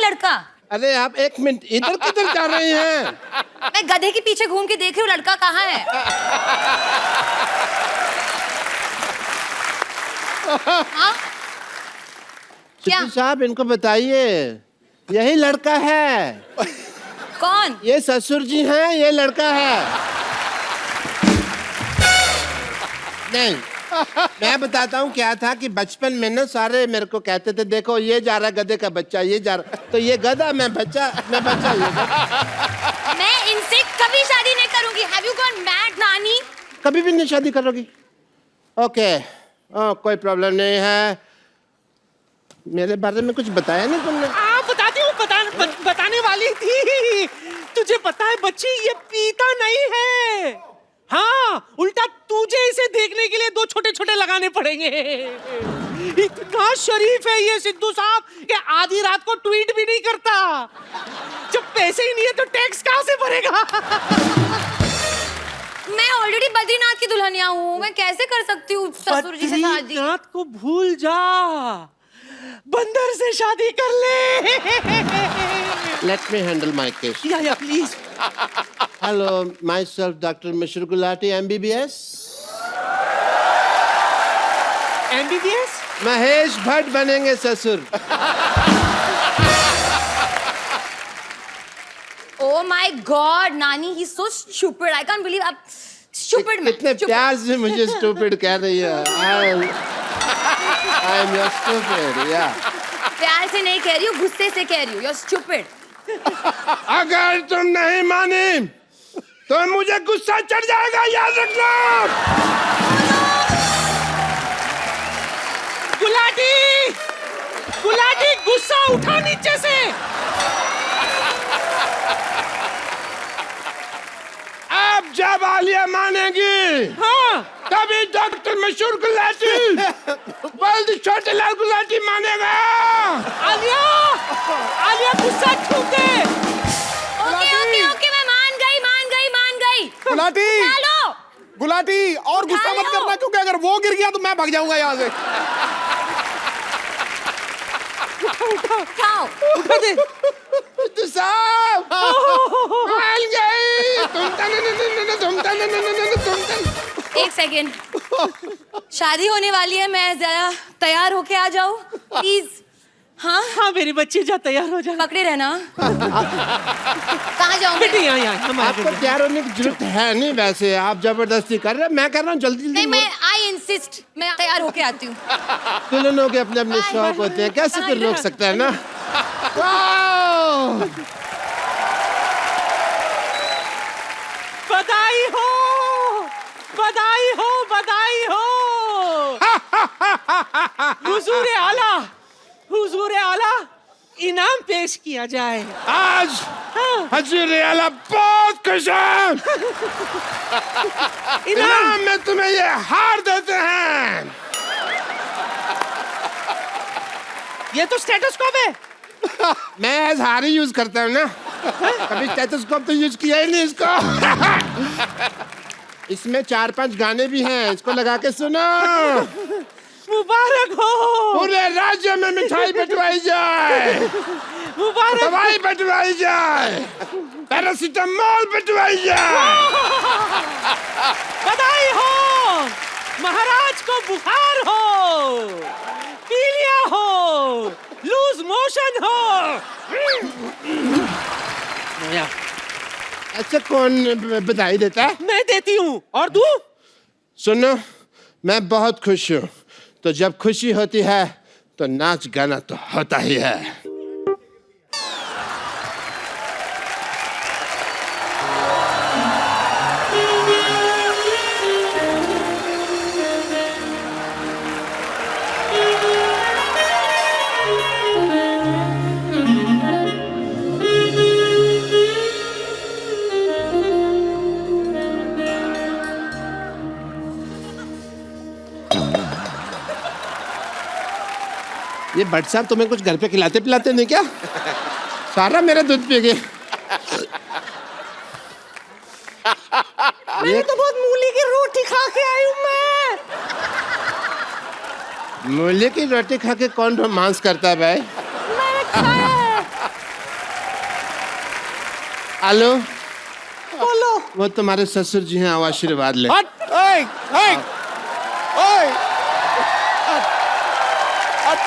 लड़का। अरे आप एक मिनट, इधर किधर जा रही हैं? मैं गधे के पीछे घूम के देख रही हूँ लड़का कहाँ है। हाँ? क्या? सिद्धू साहब इनको बताइए, यही लड़का है। कौन? ये ससुर जी हैं, ये लड़का है। नहीं, मैं बताता हूँ क्या था कि बचपन में ना सारे मेरे को कहते थे, देखो ये जा रहा गधे का बच्चा, ये जा रहा, तो ये गधा, मैं बच्चा, ये गधा। मैं इनसे कभी शादी नहीं करूंगी। Have you gone mad, नानी? कभी भी नहीं शादी करोगी? ओके, कोई प्रॉब्लम नहीं है। मेरे बारे में कुछ बताया नहीं तुमने? बताती हूँ, बताने वाली थी। तुझे पता है बच्ची, ये पीता नहीं है। हाँ, उल्टा तुझे इसे देखने के लिए 2 छोटे-छोटे लगाने पड़ेंगे। इतना शरीफ है ये सिद्धू साहब कि आधी रात को ट्वीट भी नहीं करता। जब पैसे ही नहीं है तो टैक्स कहाँ से भरेगा? मैं ऑलरेडी बद्रीनाथ की दुल्हनिया हूँ, मैं कैसे कर सकती हूँ ससुर जी से शादी? बद्रीनाथ को भूल जा, बंदर से शादी कर ले। Let me handle my case. या please. Hello, myself, Dr. Mishra Gulati, MBBS. MBBS? Mahesh Bhatt बनेंगे ससुर। Oh my God, नानी, he's so stupid. I can't believe आप stupid man. कितने प्यार से मुझे stupid कह रही है। I am your stupid, yeah. प्यार से नहीं कह रही हूँ, गुस्से से कह रही हूँ। You're stupid. अगर तुम नहीं मानी तो मुझे गुस्सा चढ़ जाएगा, याद रखना। गुलाटी, गुलाटी, गुस्सा उठा नीचे से। अब जब आलिया मानेगी, हाँ, तभी डॉक्टर मशहूर गुलाटी, बल्द छोटे लाल गुलाटी मानेगा। आलिया, आलिया गुस्सा छूटे। ओके, मैं मान गई। गुलाटी, चलो। गुलाटी, और गुस्सा मत करना, क्योंकि अगर वो गिर गया तो मैं भाग जाऊंगा यहाँ से। उठाओ। उठा दे। तो साहब, मान गई। एक सेकेंड, शादी होने वाली है, मैं जरा तैयार होके आ जाऊँ प्लीज। हाँ हाँ मेरी बच्ची, जा तैयार हो जा। पकड़े रहना। कहाँ जाऊँ? बेटी यहाँ आपको तैयार होने की जरूरत है नहीं, वैसे आप जबरदस्ती कर रहे हैं। मैं कर रहा हूँ, जल्दी नहीं, मैं आई इंसिस्ट, मैं तैयार होके आती हूँ। दुल्हनों के अपने अपने शौक होते हैं, कैसे कोई रोक सकता है ना। बधाई हो, बधाई हो, बधाई हो। हुजूर आला, हुजूर आला, इनाम पेश किया जाए। आज हजूर आला बहुत खुश है। इनाम में तुम्हें ये हार देते हैं। ये तो स्टेथोस्कोप है। मैं एज हार ही यूज करता हूँ ना, कभी स्टेथोस्कोप तो यूज किया ही नहीं इसको। इसमें 4-5 गाने भी हैं, इसको लगा के सुनो। मुबारक हो, पूरे राज्य में मिठाई बंटवाई जाए, मुबारक, दवाई बंटवाई जाए, पैरासीटामोल बंटवाई जाए। बधाई हो, महाराज को बुखार हो, पीलिया हो, लूज मोशन हो। अच्छा, कौन बधाई देता है? मैं देती हूँ। और तू? सुनो, मैं बहुत खुश हूँ, तो जब खुशी होती है तो नाच गाना तो होता ही है। ये भट्ट साहब तुम्हें कुछ घर पे खिलाते पिलाते नहीं क्या? सारा मेरा दूध पी गए। मैंने तो बहुत मूली की रोटी खा के आई हूँ मैं। मूली की रोटी खा के कौन रोमांस करता है भाई? मैंने खाया है। आलो बोलो। वो तुम्हारे ससुर जी हैं, आओ आशीर्वाद ले। हट ओए ओए ओए हट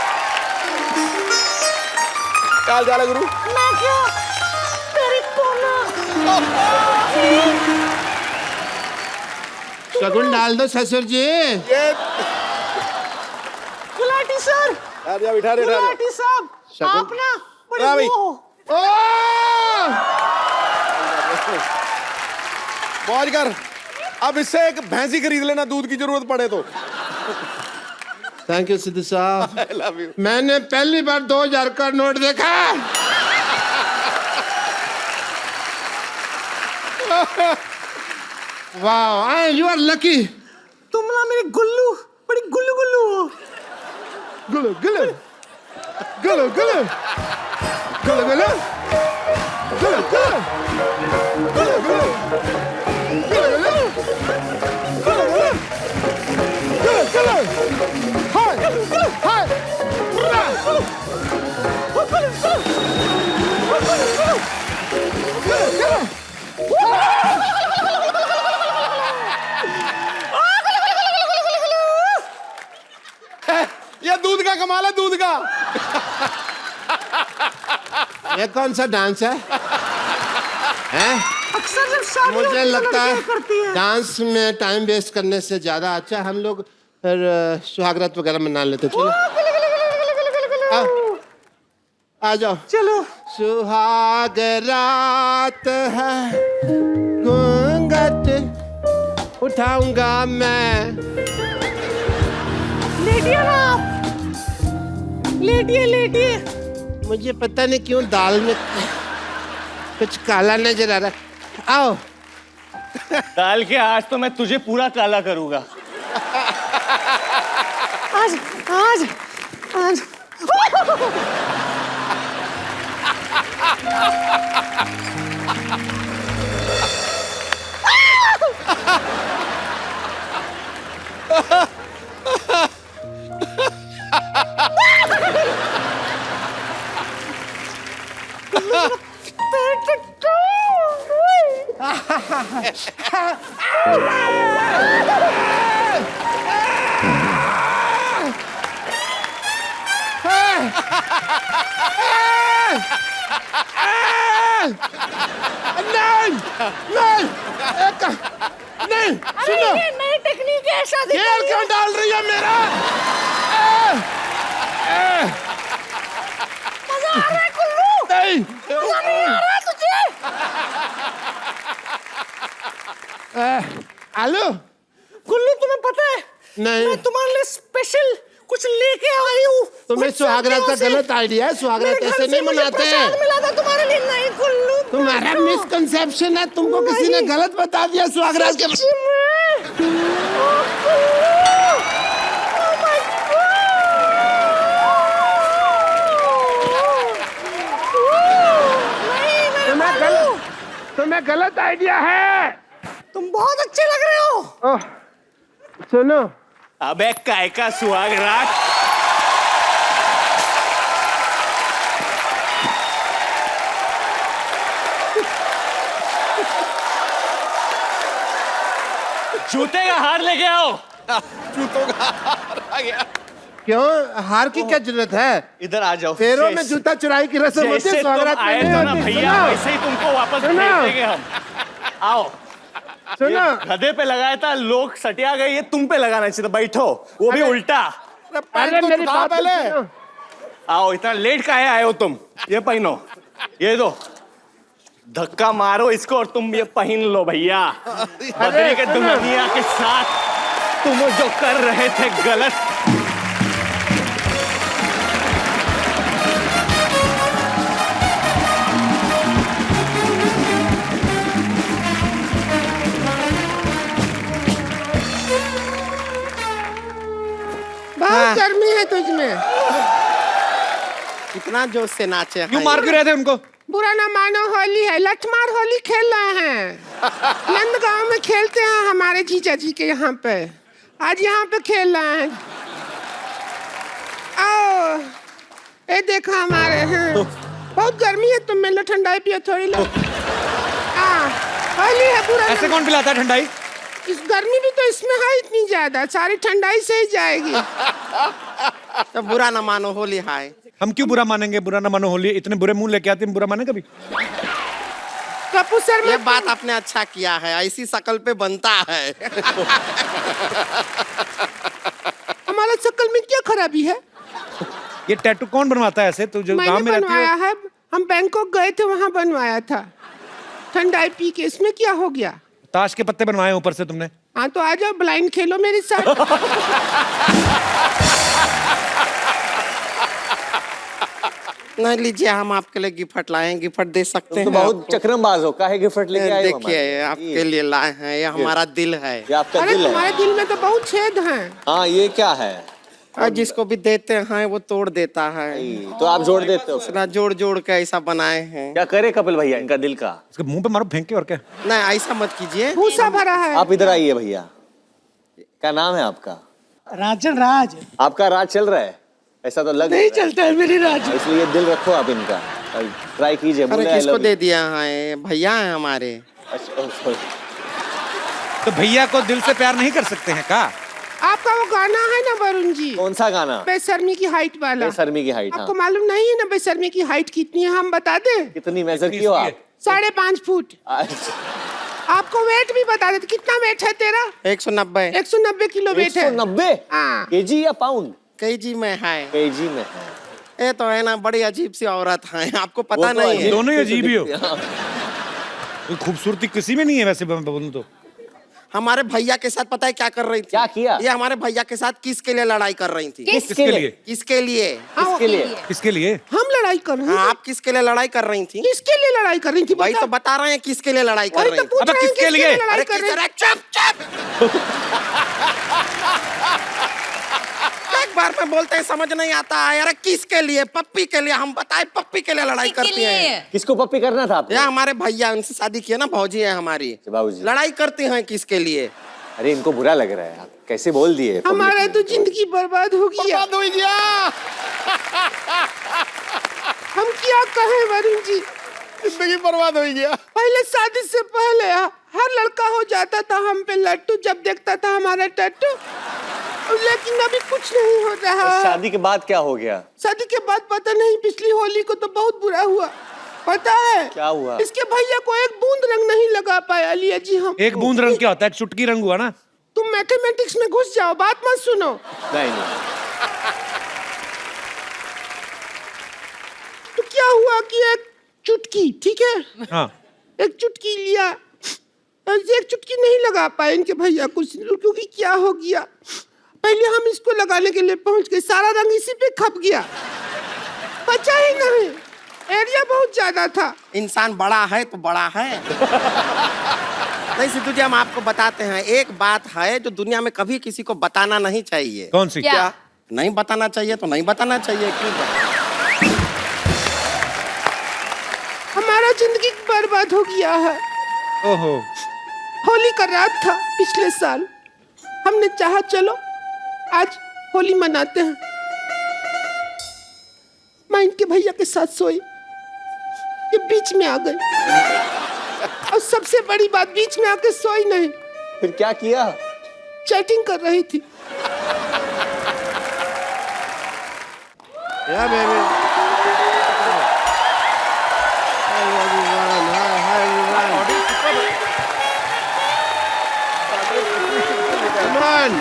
क्या हाल है गुरु? मैं क्या तेरी पोला। शगुन डाल दो ससुर जी। ये गुलाटी सर, जा बिठा रे गुलाटी साहब, शगुन- आप ना बड़े हाँ भाई। वो हो। मौज कर। अब इससे एक भैंसी खरीद लेना दूध की जरूरत पड़े तो। थैंक यू सिद्धू साहब। I love you. मैंने पहली बार 2000 का नोट देखा। वाह, यू आर लकी। तुम ना मेरी गुल्लू, बड़ी गुल्लू गुल्लू हो। गुलू गुलू गुलू गुलू गुलू गुलू गुलू गुलू गुलू ये दूध का कमाल है, दूध का। ये कौन सा डांस है? हैं? अक्सर जब शादी मुझे होती है, लगता लड़कियां करती है हैं। डांस में टाइम वेस्ट करने से ज्यादा अच्छा हम लोग सुहागरात वगैरह मना लेते। चलो आ जाओ। चलो सुहागरात है, घूंघट उठाऊंगा मैं। लेटिए ना आप, लेटिए लेटिए। मुझे पता नहीं क्यों दाल में कुछ काला नजर आ रहा है। आओ। डाल के आज तो मैं तुझे पूरा काला करूंगा। आज आज आज नहीं नहीं नहीं, सुनो, ये नई टेक्निक है शादी तेल क्यों डाल रही है मेरा? मजा आ रहा है कुल्लू, नहीं मजा नहीं आ रहा है तुझे? आलू कुल्लू तुम्हें पता है नहीं, मैं तुम्हारे लिए स्पेशल कुछ लेके आई हूँ। तुम्हें सुहागरात का गलत आइडिया है। सुहागरात ऐसे नहीं मनाते हैं। मिला था तुम्हारे लिए। नहीं कुल्लू, तुम्हारा मिसकंसेप्शन है। तुमको किसी ने गलत बता दिया सुहागरात के। सच्ची में? ओह, कुल्लू! Oh my God! नहीं, कुल्लू, तुम्हें गलत आइडिया है। तुम बहुत अच्छे लग रहे हो। ओह, सुनो, अबे काय का सुहाग रात। जूते का हार लेके आओ। जूतों का हार आ गया। क्यों हार की क्या जरूरत है? इधर आ जाओ। पैरों में जूता चुराई की रस्म होती है। जैसे तुम सुहागरात में आए नहीं थे ना होती। भैया, सुनो, वैसे ही तुमको वापस भेज सुनो। देंगे हम। आओ। सुनो, ये गधे पे लगाया था, लोग सटिया गए, ये तुम पे लगाना चाहिए था। बैठो, वो भी उल्टा। अरे अरे पैंट तो मेरी उठा बात पहले। सुनो। आओ, इतना लेट काहे आए हो तुम? ये पहनो, ये दो, धक्का मारो इसको और तुम ये पहन लो भैया। बदरी के सुनो। दुल्हनिया के साथ तुम जो कर रहे थे गलत। बहुत गर्मी है तुझमें। कितना जोश से नाचे क्यों मार क्यों रहे थे उनको? बुरा ना मानो, होली है, लठमार होली खेल रहे हैं। नंदगांव में खेलते हैं हमारे जीजा जी के यहाँ पे। आज यहाँ पे खेल रहे हैं। आओ, ये देखो हमारे हैं। बहुत गर्मी है, तुम में लो, ठंडाई पियो थोड़ी लो। हाँ होली है बुरा ऐसे कौन पिलाता है ठंडाई? इस गर्मी भी तो इसमें है इतनी ज्यादा, सारी ठंडाई से ही जाएगी। तो बुरा ना मानो, होली हाय। हम क्यों बुरा मानेंगे? बुरा ना मानो होली, इतने बुरे मुंह लेके आते हैं, बुरा माने कभी? कपूर सर ये में बात आपने अच्छा किया है, ऐसी शक्ल पे बनता है। हमारा शक्ल में क्या खराबी है? ये टैटू कौन बनवाता है ऐसे? तू जो गांव मैंने में रहती बनवाया हो? है, हम बैंकॉक गए थे, वहाँ बनवाया था ठंडाई पी के। इसमें क्या हो गया? ताश के पत्ते बनवाए ऊपर से तुमने? हाँ तो आ जाओ, ब्लाइंड खेलो मेरे साथ। नहीं लीजिए, हम आपके लिए गिफ्ट लाए हैं, गिफ्ट दे सकते हैं तो बहुत आपको। चक्रमबाज हो, काहे गिफ्ट लेके आए हो हमारे? देखिए आपके लिए लाए हैं, ये हमारा दिल है। ये आपका अरे दिल है। तुम्हारे दिल में तो बहुत छेद हैं। हाँ ये क्या है? और जिसको भी देते हैं वो तोड़ देता है। तो आप जोड़ देते हो? उसका जोड़ जोड़ के ऐसा बनाए हैं। क्या करे कपिल भैया इनका दिल का? इसके मुंह पे मारो फेंक के, और क्या? नहीं ऐसा मत कीजिए। भूसा भरा है। आप इधर आइए भैया। क्या नाम है आपका? राजन राज। आपका राज चल रहा है? ऐसा तो लग नहीं चलता है मेरी राज। इसलिए दिल रखो आप इनका, ट्राई कीजिए। अरे बोले I किसको love दे you। दिया है? भैया है हमारे। अच्छा, sorry। तो भैया को दिल से प्यार नहीं कर सकते हैं का? आपका वो गाना है ना वरुण जी, कौन सा गाना? बेशर्मी की हाइट वाला। बेशर्मी की हाइट। आपको हाँ। मालूम नहीं है ना बेशर्मी की हाइट कितनी है? हम बता दें। कितनी मेजर की हो आप? 5.5 फुट। अच्छा, आपको वेट भी बता देते। कितना वेट है तेरा? 190 190 किलो वेट है। 190 हाँ। केजी या पाउंड? केजी में है। केजी में है। ये तो है ना, बड़ी अजीब सी औरत है, आपको पता वो तो नहीं है। अजीब दोनों ही से अजीब ही हो। दिखती है। हाँ। कोई खूबसूरती किसी में नहीं है वैसे, मैं बोलूं तो। हमारे भैया के साथ पता है क्या कर रही थी? क्या किया? ये हमारे भैया के साथ किसके लिए लड़ाई कर रही थी? किसके लिए? किसके लिए? किसके लिए? किसके लिए? हम लड़ाई कर रहे हाँ, हैं। आप किसके लिए लड़ाई कर रही थी? किसके लिए लड़ाई कर रही थी? वही बता। तो बता रहे हैं किसके लिए लड़ाई कर वही रही तो थी। पूछ अबे रहे हैं किसके लिए? लड़ाई अरे कर किस रहे तरह? चुप चुप। एक बार में बोलते हैं समझ नहीं आता है। अरे किसके लिए? पप्पी के लिए। हम बताए पप्पी के लिए लड़ाई करती हैं। किसको पप्पी करना था आपको? या हमारे भैया, उनसे शादी किया ना, भौजी है हमारी, बाबूजी। लड़ाई करती हैं किसके लिए? अरे इनको बुरा लग रहा है, आप कैसे बोल दिए? हमारा तो जिंदगी बर्बाद हो गया। बर्बाद हो गया। हम क्या कहें वरुण जी? जिंदगी बर्बाद हो गया। पहले शादी से पहले हर लड़का हो जाता था हम पे लट्टू जब देखता था हमारा टट्टू, लेकिन अभी कुछ नहीं हो रहा। शादी के बाद क्या हो गया? शादी के बाद पता नहीं, पिछली होली को तो बहुत बुरा हुआ। पता है क्या हुआ? इसके भैया को एक बूंद रंग नहीं लगा पाया लिया जी हम। एक बूंद रंग क्या होता है? एक चुटकी रंग हुआ ना। तुम मैथमेटिक्स में घुस जाओ, बात मत सुनो। नहीं। तो क्या हुआ कि एक चुटकी, ठीक है, हाँ। एक चुटकी लिया, एक चुटकी नहीं लगा पाए इनके भैया कुछ, क्योंकि क्या हो गया, पहले हम इसको लगाने के लिए पहुंच गए, सारा रंग इसी पे खप गया, बचा ही नहीं, एरिया बहुत ज्यादा था। इंसान बड़ा है तो बड़ा है। नहीं सिद्धू जी, हम आपको बताते हैं, एक बात है जो दुनिया में कभी किसी को बताना नहीं चाहिए। कौन सी? क्या? नहीं बताना चाहिए तो नहीं बताना चाहिए। क्यों? हमारा जिंदगी बर्बाद हो गया है। ओहो। होली का रात था पिछले साल, हमने चाहा चलो आज होली मनाते हैं। मैं इनके भैया के साथ सोई, ये बीच में आ गई, और सबसे बड़ी बात, बीच में आके सोई नहीं, फिर क्या किया? चैटिंग कर रही थी। Yeah, baby. Hi, everyone. Hi, everyone. Come on.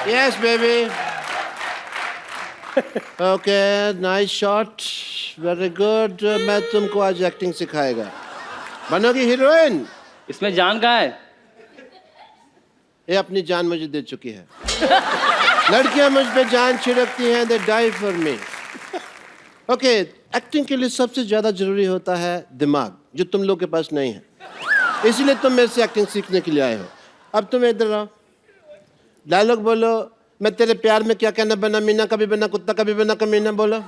Yes, baby. Okay, nice shot. Very good. मैं तुमको आज एक्टिंग सिखाएगा। बनोगी हीरोइन। इसमें जान कहाँ है? ये अपनी जान मुझे दे चुकी है। लड़कियां मुझ पे जान छिड़कती हैं, they die for me. Okay, acting के लिए सबसे ज्यादा जरूरी होता है दिमाग, जो तुम लोग के पास नहीं है। इसलिए तुम मेरे से एक्टिंग सीखने के लिए आए हो। अब तुम इधर आओ, डायलॉग बोलो। मैं तेरे प्यार में क्या कहना बना मीना, कभी बना कुत्ता, कभी बना कमीना। बोलो।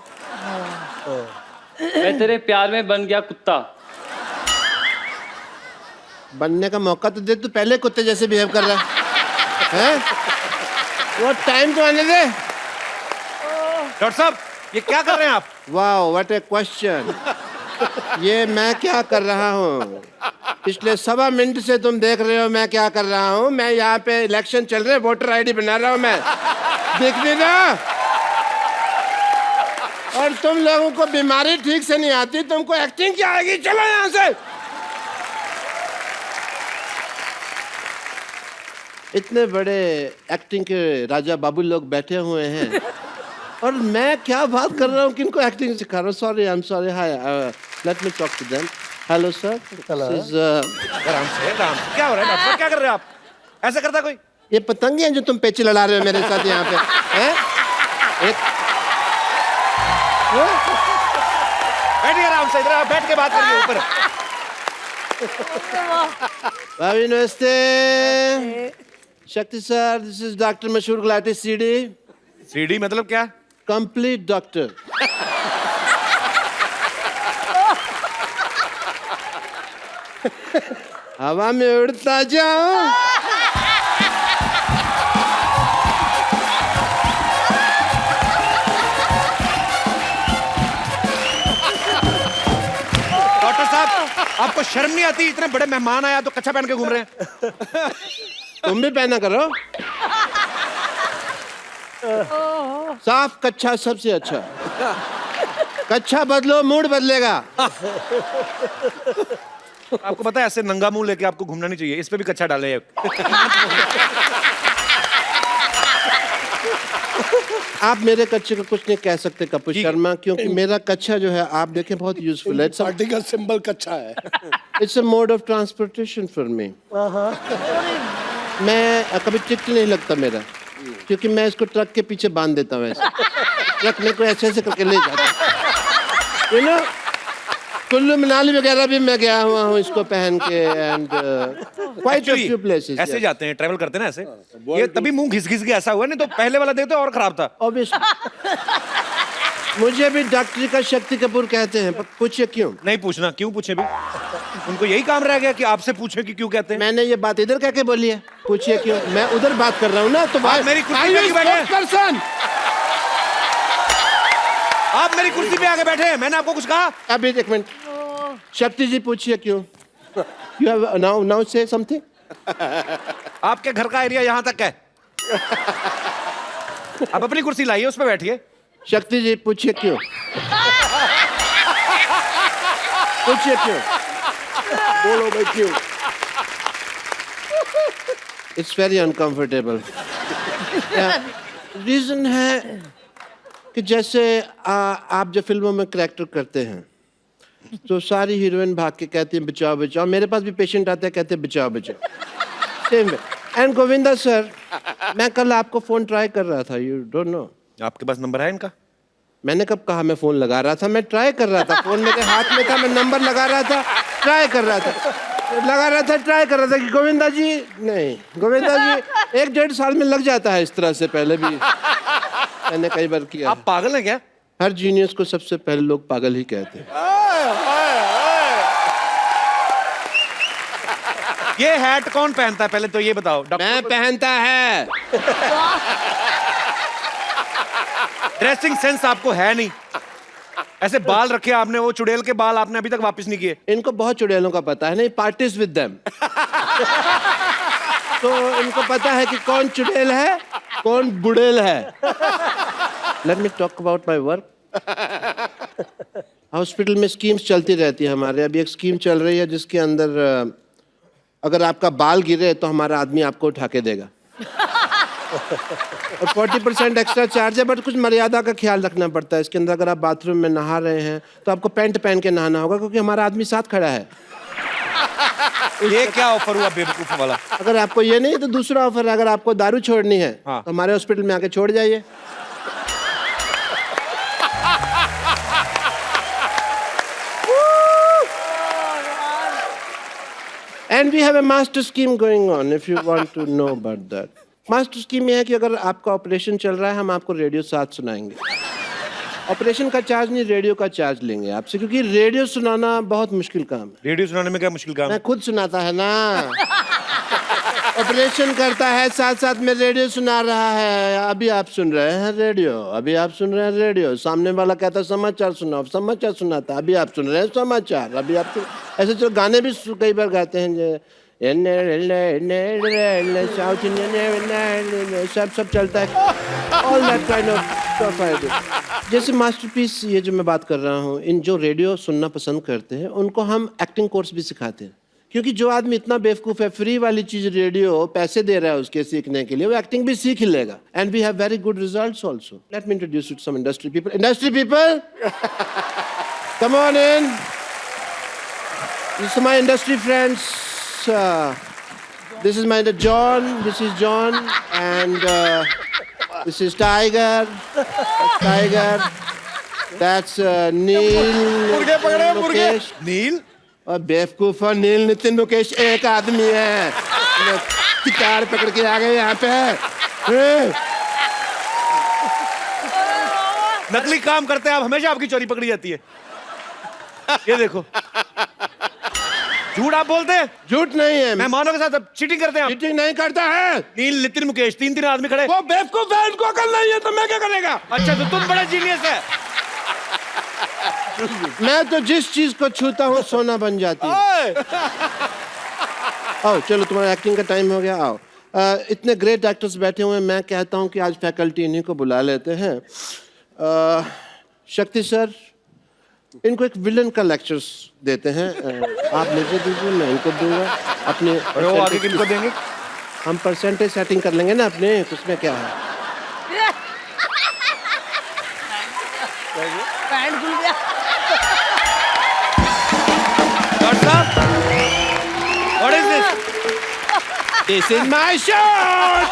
मैं तेरे प्यार में बन गया कुत्ता। बनने का मौका तो दे, तू पहले कुत्ते जैसे बिहेव कर रहा है। वो टाइम तो आने दे। डॉक्टर साहब ये क्या कर रहे हैं आप? वाह व्हाट ए क्वेश्चन। ये मैं क्या कर रहा हूँ? पिछले 1.25 मिनट से तुम देख रहे हो मैं क्या कर रहा हूँ। मैं यहाँ पे इलेक्शन चल रहे, वोटर आईडी बना रहा हूँ मैं। देखने ना। और तुम लोगों को बीमारी ठीक से नहीं आती, तुमको एक्टिंग क्या आएगी? चलो यहाँ से। इतने बड़े एक्टिंग के राजा बाबू लोग बैठे हुए हैं और मैं क्या बात कर रहा हूँ, किनको एक्टिंग सिखा रहा हूँ। Sorry, I am sorry. Hi, let me talk to them. Hello sir. आराम से क्या हो रहा है डॉक्टर साहब? क्या कर रहे हैं आप? ऐसा करता कोई? ये पतंगे हैं जो तुम पेचे लड़ा रहे हो मेरे साथ यहाँ पे, हैं? बैठिए आराम से, इधर आप बैठ के बात करिए ऊपर। भाभी नमस्ते। शक्ति सर, दिस इज डॉक्टर मशहूर गुलाटी सीडी। सीडी मतलब क्या? Complete doctor. हवा में उड़ता जाओ। डॉक्टर साहब आपको शर्म नहीं आती? इतने बड़े मेहमान आया तो कच्छा पहन के घूम रहे हैं। तुम भी पहना करो। साफ कच्छा सबसे अच्छा। कच्छा बदलो, मूड बदलेगा। आपको पता है ऐसे नंगा मुंह लेके आपको घूमना नहीं चाहिए। इस पे भी कच्छा डाले हैं। आप मेरे कच्छे को कुछ नहीं कह सकते कपूर शर्मा, क्योंकि मेरा कच्छा जो है आप देखें बहुत यूजफुल है। पार्टी का सिंबल कच्चा है। It's a mode of transportation for me. मैं कभी टिकट नहीं लगता मेरा, क्योंकि मैं इसको ट्रक के पीछे बांध देता हूँ। ऐसे ट्रक मेरे को ऐसे ऐसे करके ले जाता। यू नो, कुल्लू मनाली वगैरह भी मैं गया हुआ हूँ इसको पहन के। And quite a few places. ऐसे जाते हैं, ट्रैवल करते हैं ना ऐसे। ये तभी मुंह घिस घिस के ऐसा हुआ, नहीं तो पहले वाला देखते और खराब था। ऑब्वियसली। मुझे भी डॉक्टरी का शक्ति कपूर कहते हैं, पर पूछिए क्यों? नहीं पूछना, क्यों पूछे भी? उनको यही काम रह गया कि आपसे पूछे कि क्यों कहते हैं। मैंने ये बात इधर कह के बोली है, पूछिए क्यों? मैं उधर बात कर रहा हूँ ना, तो आप मेरी कुर्सी पे क्यों बैठे? पर्सन, आप मेरी कुर्सी पे आके बैठे हैं, मैंने आपको कुछ कहा? अभी एक मिनट। शक्ति जी पूछिए क्यों? You have now say something? आपके घर का एरिया यहाँ तक है। आप अपनी कुर्सी लाइए, उस पर बैठिए। शक्ति जी पूछिए क्यों? पूछिए क्यों? बोलो भाई क्यों? It's very uncomfortable. रीजन है कि जैसे आप जो फिल्मों में करैक्टर करते हैं तो सारी हीरोइन भाग के कहती हैं बचाओ बचाओ। मेरे पास भी पेशेंट आते हैं, कहते हैं बचाओ बचाओ। Same way. And Govinda sir, मैं कल आपको फोन ट्राई कर रहा था, यू डोंट नो। आपके पास नंबर है इनका? मैंने कब कहा मैं फोन लगा रहा था? मैं ट्राई कर रहा था, फोन मेरे हाथ में था, मैं नंबर लगा रहा था, ट्राई कर रहा था, ट्राई कर रहा था कि गोविंदा जी नहीं, गोविंदा जी 1-1.5 साल में लग जाता है इस तरह से। पहले भी मैंने कई बार किया। आप पागल हैं क्या? हर जीनियस को सबसे पहले लोग पागल ही कहते हैं। ये हैट कौन पहनता है पहले तो ये बताओ? मैं पहनता है। ड्रेसिंग सेंस आपको है नहीं। ऐसे बाल रखे आपने, वो चुड़ैल के बाल आपने अभी तक वापस नहीं किए। इनको बहुत चुड़ैलों का पता है, नहीं पार्टीज विद देम। तो इनको पता है कि कौन चुड़ैल है, कौन बुड़ैल है। Late me talk about my work. Hospital में स्कीम्स चलती रहती है हमारे। अभी एक स्कीम चल रही है जिसके अंदर अगर आपका बाल गिरे तो हमारा आदमी आपको उठा के देगा। और 40% एक्स्ट्रा चार्ज है, बट कुछ मर्यादा का ख्याल रखना पड़ता है इसके अंदर। अगर आप बाथरूम में नहा रहे हैं तो आपको पैंट पहन के नहाना होगा, क्योंकि हमारा आदमी साथ खड़ा है। ये क्या ऑफर हुआ बेवकूफ वाला? अगर आपको ये नहीं तो दूसरा ऑफर है, अगर आपको दारू छोड़नी है हाँ। तो हमारे हॉस्पिटल में आके छोड़ जाइए। And we have a master scheme going on if you want to know about that. Master scheme ये है कि अगर आपका ऑपरेशन चल रहा है हम आपको रेडियो साथ सुनाएंगे। ऑपरेशन का चार्ज नहीं, रेडियो का चार्ज लेंगे आपसे, क्योंकि रेडियो सुनाना बहुत मुश्किल काम है। रेडियो सुनाने में क्या मुश्किल काम? मैं खुद सुनाता है ना। ऑपरेशन करता है, साथ साथ में रेडियो सुना रहा है। अभी आप सुन रहे हैं रेडियो, अभी आप सुन रहे हैं रेडियो। सामने वाला कहता है समाचार सुनाओ, समाचार सुनाता। अभी आप सुन रहे हैं समाचार, अभी आप ऐसे जो गाने भी कई बार गाते हैं जो साउथ इंडियन सब चलता है। ऑल दैट काइंड ऑफ जैसे मास्टरपीस, ये जो मैं बात कर रहा हूँ, इन जो रेडियो सुनना पसंद करते हैं उनको हम एक्टिंग कोर्स भी सिखाते हैं। क्योंकि जो आदमी इतना बेवकूफ़ है, फ्री वाली चीज़ रेडियो पैसे दे रहा है उसके सीखने के लिए, वो एक्टिंग भी सीख लेगा। And we have very good results also. Let me introduce you to some industry people. Industry people, come on in. This is my industry friends. This is my John. This is John, and this is Tiger. That's Tiger. That's Neil. Mukesh. नील और बेवकूफ और नील नितिन मुकेश एक आदमी है। Guitar पकड़ के आ गए यहाँ पे। नकली काम करते हैं आप, हमेशा आपकी चोरी पकड़ी जाती है। ये देखो, झूठ आप बोलते हैं। झूठ नहीं है, मेहमानों के साथ चीटिंग करते हैं आप। चीटिंग नहीं करता है। नील, नितिन, मुकेश, तीन आदमी खड़े। वो बेवकूफ है, इनको अकल नहीं है तो मैं क्या करेगा। अच्छा, तो तुम बड़ा जीनियस है। मैं तो जिस चीज को छूता हूँ सोना बन जाती है। आओ चलो, तुम्हारा एक्टिंग का टाइम हो गया, आओ। इतने ग्रेट एक्टर्स बैठे हुए हैं, मैं कहता हूँ कि आज फैकल्टी इन्हीं को बुला लेते हैं। शक्ति सर, इनको एक विलन का लेक्चर्स देते हैं। आप मुझे दीजिए, मैं इनको दूंगा। अपने वो आगे किनको देंगे? हम परसेंटेज सेटिंग कर लेंगे ना अपने, उसमें क्या है। पैंट खुल गया। डॉक्टर साहब, what is this? This is my shirt.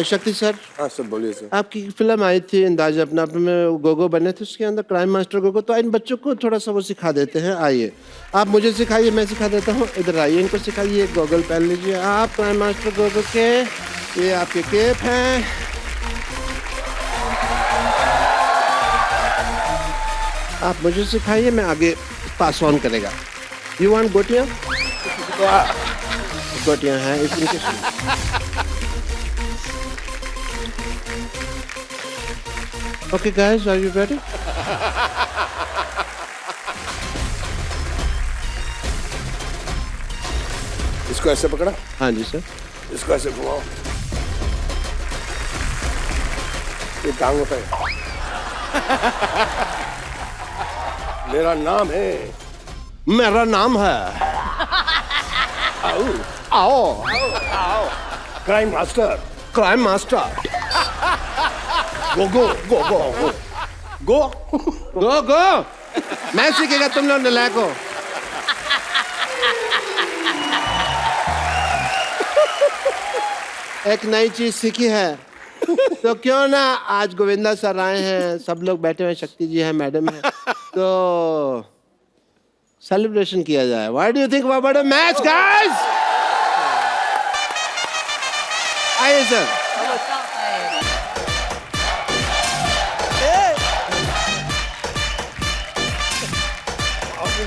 शक्ति सर। हाँ सर, बोलिए सर। आपकी फिल्म आई थी अंदाज़ अपना अपने में, गोगो बने थे, उसके अंदर क्राइम मास्टर गोगो। तो इन बच्चों को थोड़ा सा वो सिखा देते हैं। आइए, आप मुझे सिखाइए, मैं सिखा देता हूँ। इधर आइए, इनको सिखाइए। गोगल पहन लीजिए आप, क्राइम मास्टर गोगो के। ये आपके केप हैं। आप मुझे सिखाइए, मैं आगे पास ऑन करेगा। यू वांट गोटियाँ? गोटियाँ हैं इनके। Okay guys, are you ready? इसको ऐसे पकड़ा, हाँ जी सर। इसको ऐसे घुमाओ, ये टांग होता है। मेरा नाम है। मेरा नाम है। आओ आओ। Crime master. Crime master. Go go go go go go go. मैं सीखेगा, तुम लोग नलायक हो। एक नई चीज सीखी है, तो क्यों ना आज गोविंदा सर आए हैं, सब लोग बैठे हुए, शक्ति जी है, मैडम है, तो सेलिब्रेशन किया जाए। What do you think about a match guys? आइए सर।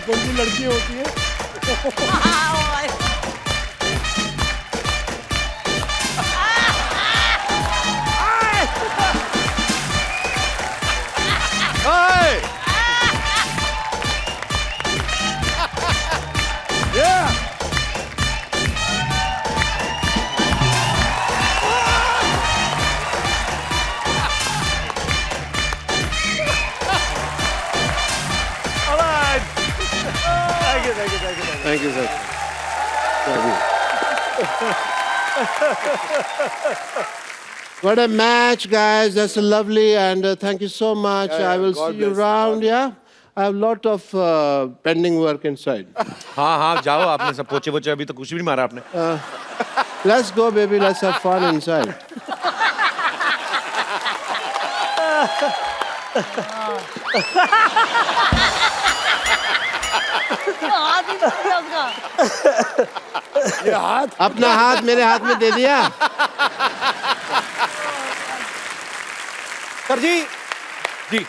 कौन सी लड़की होती है? Thank you, sir. What a match, guys. That's lovely, and thank you so much. I will see you around, yeah? I have a lot of pending work inside. हाँ हाँ, जाओ। आपने सब पोचे वोचे अभी तो कुछ भी नहीं मारा आपने। Let's go, baby. Let's have fun inside. ये हाथ, अपना हाथ मेरे हाथ में दे दिया। सर जी, जी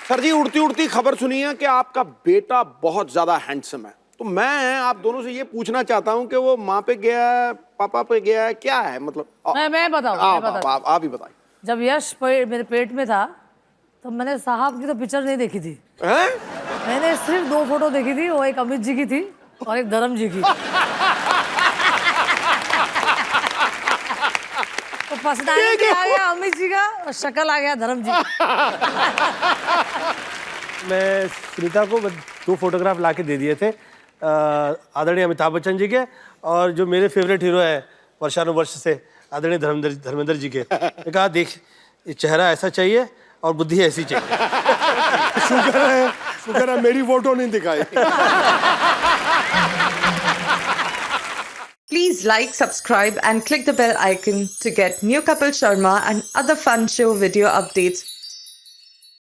सर जी उड़ती उड़ती खबर सुनी है कि आपका बेटा बहुत ज्यादा हैंडसम है, तो मैं आप दोनों से ये पूछना चाहता हूँ कि वो माँ पे गया है, पापा पे गया है, क्या है मतलब? मैं बताऊँ आप ही बताइए। जब यश मेरे पेट में था तो मैंने साहब की तो पिक्चर नहीं देखी थी। हैं? मैंने सिर्फ 2 फोटो देखी थी, वो एक अमित जी की थी और एक धर्म जी की। तो पर्सनालिटी भी आ गया अमित जी का और शक्ल आ गया धर्म जी का। मैं सुनीता को 2 फोटोग्राफ ला के दे दिए थे, आदरणीय अमिताभ बच्चन जी के और जो मेरे फेवरेट हीरो है वर्षानुवर्ष से आदरणीय धर्मेंद्र जी के। मैं कहा देख ये चेहरा ऐसा चाहिए और बुद्धि ऐसी चाहिए। शुक्र है मेरी फोटो नहीं दिखाई। Please like, subscribe and click the bell icon to get new Kapil Sharma and other fun show video updates